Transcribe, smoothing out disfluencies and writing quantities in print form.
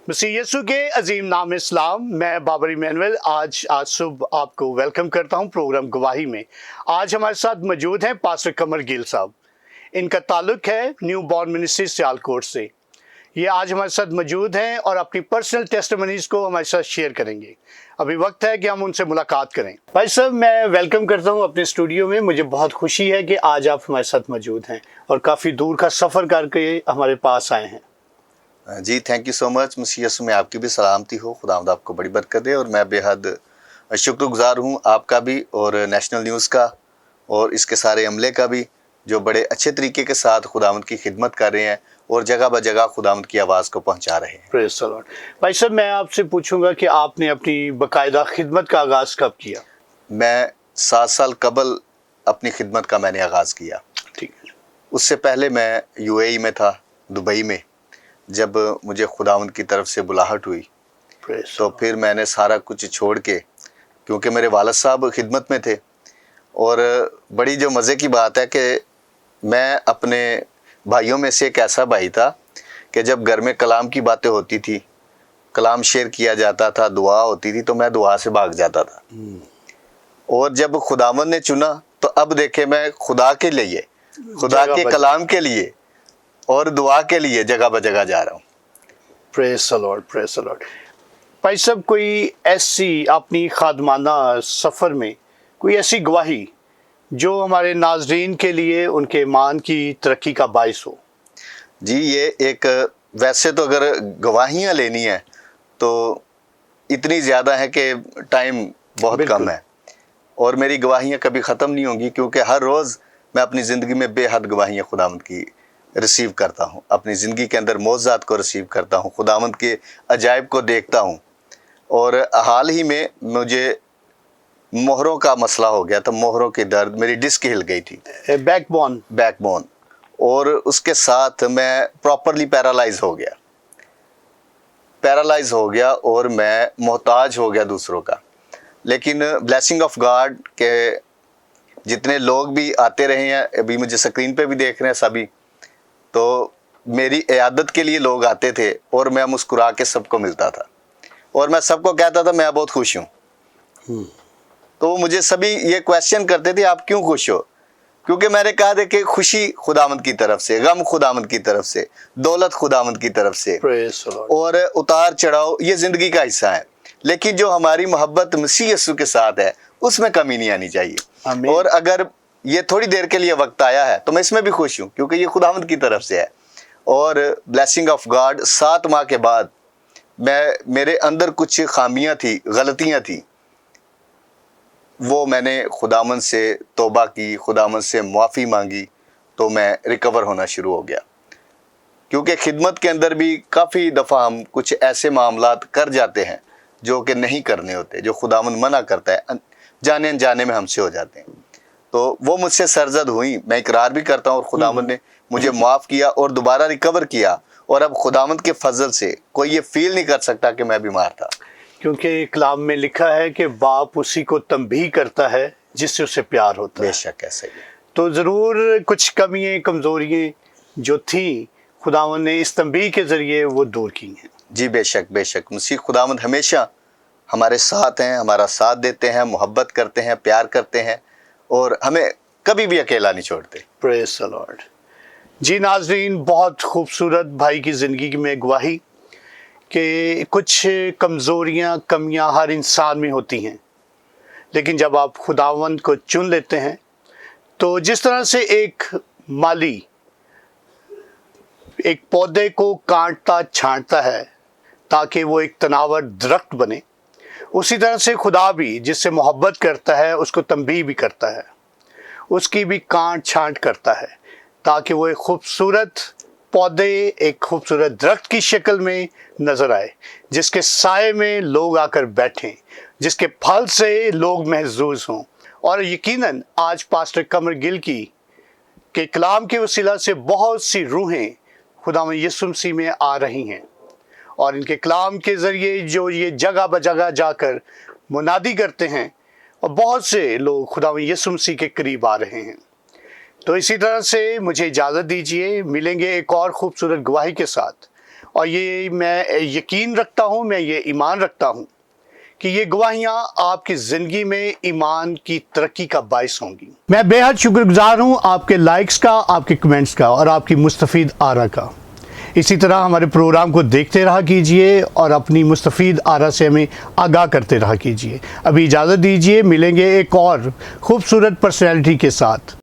मसीह यीशु के अजीम नाम इस्लाम, मैं बाबर इमैनुअल आज सुबह आपको वेलकम करता हूं प्रोग्राम गवाही में। आज हमारे साथ मौजूद हैं पास्टर कमर गिल साहब। इनका ताल्लुक है न्यू बॉर्न मिनिस्ट्री सियालकोट से। ये आज हमारे साथ मौजूद हैं और अपनी पर्सनल टेस्टिमनीज को हमारे साथ शेयर करेंगे। अभी वक्त है कि हम उनसे मुलाकात करें। भाई साहब, मैं वेलकम करता हूं अपने स्टूडियो में। मुझे बहुत खुशी है कि आज आप हमारे साथ मौजूद हैं और काफ़ी दूर का सफ़र करके हमारे पास आए हैं। जी, थैंक यू सो मच। मसीह यीशु में आपकी भी सलामती हो। खुदावंद आपको बड़ी बरकत दे। और मैं बेहद शुक्रगुजार हूँ आपका भी और नेशनल न्यूज़ का और इसके सारे अमले का भी, जो बड़े अच्छे तरीके के साथ खुदावंद की खिदमत कर रहे हैं और जगह ब जगह खुदावंद की आवाज़ को पहुँचा रहे हैं। Praise the Lord. भाई साहब, मैं आपसे पूछूंगा कि आपने अपनी बाकायदा खिदमत का आगाज़ कब किया? मैं 7 साल कबल अपनी खिदमत का मैंने आगाज़ किया। ठीक है। उससे पहले मैं UAE में था, दुबई में। जब मुझे खुदावंद की तरफ से बुलाहट हुई तो फिर मैंने सारा कुछ छोड़ के, क्योंकि मेरे वालिद साहब खिदमत में थे। और बड़ी जो मज़े की बात है कि मैं अपने भाइयों में से एक ऐसा भाई था कि जब घर में कलाम की बातें होती थी, कलाम शेयर किया जाता था, दुआ होती थी, तो मैं दुआ से भाग जाता था। और जब खुदावंद ने चुना तो अब देखे मैं खुदा के लिए, खुदा के कलाम के लिए और दुआ के लिए जगह ब जगह जा रहा हूँ। Praise the Lord, praise the Lord. भाई साहब, कोई ऐसी अपनी खादमाना सफ़र में कोई ऐसी गवाही जो हमारे नाज़रीन के लिए उनके ईमान की तरक्की का बाइस हो? जी, ये एक, वैसे तो अगर गवाहियाँ लेनी है तो इतनी ज़्यादा है कि टाइम बहुत कम है और मेरी गवाहियाँ कभी ख़त्म नहीं होंगी, क्योंकि हर रोज़ मैं अपनी ज़िंदगी में बेहद गवाहियाँ खुदावंद की रिसीव करता हूँ। अपनी ज़िंदगी के अंदर मौज़ात को रिसीव करता हूँ, खुदावंद के अजायब को देखता हूँ। और हाल ही में मुझे मोहरों का मसला हो गया था, मोहरों की दर्द, मेरी डिस्क हिल गई थी, बैकबोन, और उसके साथ मैं प्रॉपरली पैरालाइज हो गया और मैं मोहताज हो गया दूसरों का। लेकिन ब्लेसिंग ऑफ गॉड के जितने लोग भी आते रहे हैं, अभी मुझे स्क्रीन पे भी देख रहे हैं सभी, तो मेरी इयादत के लिए लोग आते थे और मैं मुस्कुरा के सबको मिलता था और मैं सबको कहता था मैं बहुत खुश हूँ। तो मुझे सभी ये क्वेश्चन करते थे, आप क्यों खुश हो? क्योंकि मैंने कहा था कि खुशी खुदावंद की तरफ से, गम खुदावंद की तरफ से, दौलत खुदावंद की तरफ से, और उतार चढ़ाव ये ज़िंदगी का हिस्सा है। लेकिन जो हमारी मोहब्बत मसीह यीशु के साथ है उसमें कमी नहीं आनी चाहिए। और अगर ये थोड़ी देर के लिए वक्त आया है तो मैं इसमें भी खुश हूँ, क्योंकि ये खुदावंद की तरफ से है। और ब्लेसिंग ऑफ गॉड 7 माह के बाद मेरे अंदर कुछ खामियां थी, गलतियां थी, वो मैंने खुदावंद से तौबा की, खुदावंद से माफ़ी मांगी, तो मैं रिकवर होना शुरू हो गया। क्योंकि खिदमत के अंदर भी काफ़ी दफ़ा हम कुछ ऐसे मामलात कर जाते हैं जो कि नहीं करने होते, जो खुदावंद मना करता है, जाने अनजाने में हमसे हो जाते हैं। तो वो मुझसे सरजद हुई, मैं इकरार भी करता हूँ, और खुदावंद ने मुझे माफ़ किया और दोबारा रिकवर किया। और अब खुदावंद के फजल से कोई ये फील नहीं कर सकता कि मैं बीमार था, क्योंकि कलाम में लिखा है कि बाप उसी को तंबीह करता है जिससे उसे प्यार होता है। बेशक ऐसे ही। तो ज़रूर कुछ कमियाँ कमज़ोरियाँ जो थी, खुदावंद ने इस तंबीह के ज़रिए वो दूर की हैं। जी बेशक बेशक। मसीह खुदावंद हमेशा हमारे साथ हैं, हमारा साथ देते हैं, मोहब्बत करते हैं, प्यार करते हैं और हमें कभी भी अकेला नहीं छोड़ते। Praise the Lord. जी नाज़रीन, बहुत खूबसूरत भाई की ज़िंदगी में गवाही कि कुछ कमज़ोरियाँ, कमियाँ हर इंसान में होती हैं, लेकिन जब आप खुदावंद को चुन लेते हैं तो जिस तरह से एक माली एक पौधे को काटता छांटता है ताकि वो एक तनावर दरख्त बने, उसी तरह से खुदा भी जिससे मोहब्बत करता है उसको तंबीह भी करता है, उसकी भी काट छांट करता है ताकि वो एक खूबसूरत पौधे, एक खूबसूरत दरख्त की शक्ल में नज़र आए, जिसके साए में लोग आकर बैठें, जिसके फल से लोग महजूज हों। और यकीनन आज पास्टर कमर गिल की के कलाम के वसीला से बहुत सी रूहें खुदावंद यीशु मसीह में आ रही हैं और इनके कलाम के ज़रिए जो ये जगह ब जगह जाकर मुनादी करते हैं और बहुत से लोग खुदावंद यीशु मसीह के करीब आ रहे हैं। तो इसी तरह से मुझे इजाज़त दीजिए, मिलेंगे एक और ख़ूबसूरत गवाही के साथ और ये मैं यकीन रखता हूँ, मैं ये ईमान रखता हूँ कि ये गवाहियाँ आपकी ज़िंदगी में ईमान की तरक्की का बायस होंगी। मैं बेहद शुक्रगुजार हूँ आपके लाइक्स का, आपके कमेंट्स का और आपकी मुस्तफ़ीद आरा का। इसी तरह हमारे प्रोग्राम को देखते रहा कीजिए और अपनी मुस्तफ़ीद आरा से हमें आगाह करते रहा कीजिए। अभी इजाज़त दीजिए, मिलेंगे एक और खूबसूरत पर्सनैलिटी के साथ।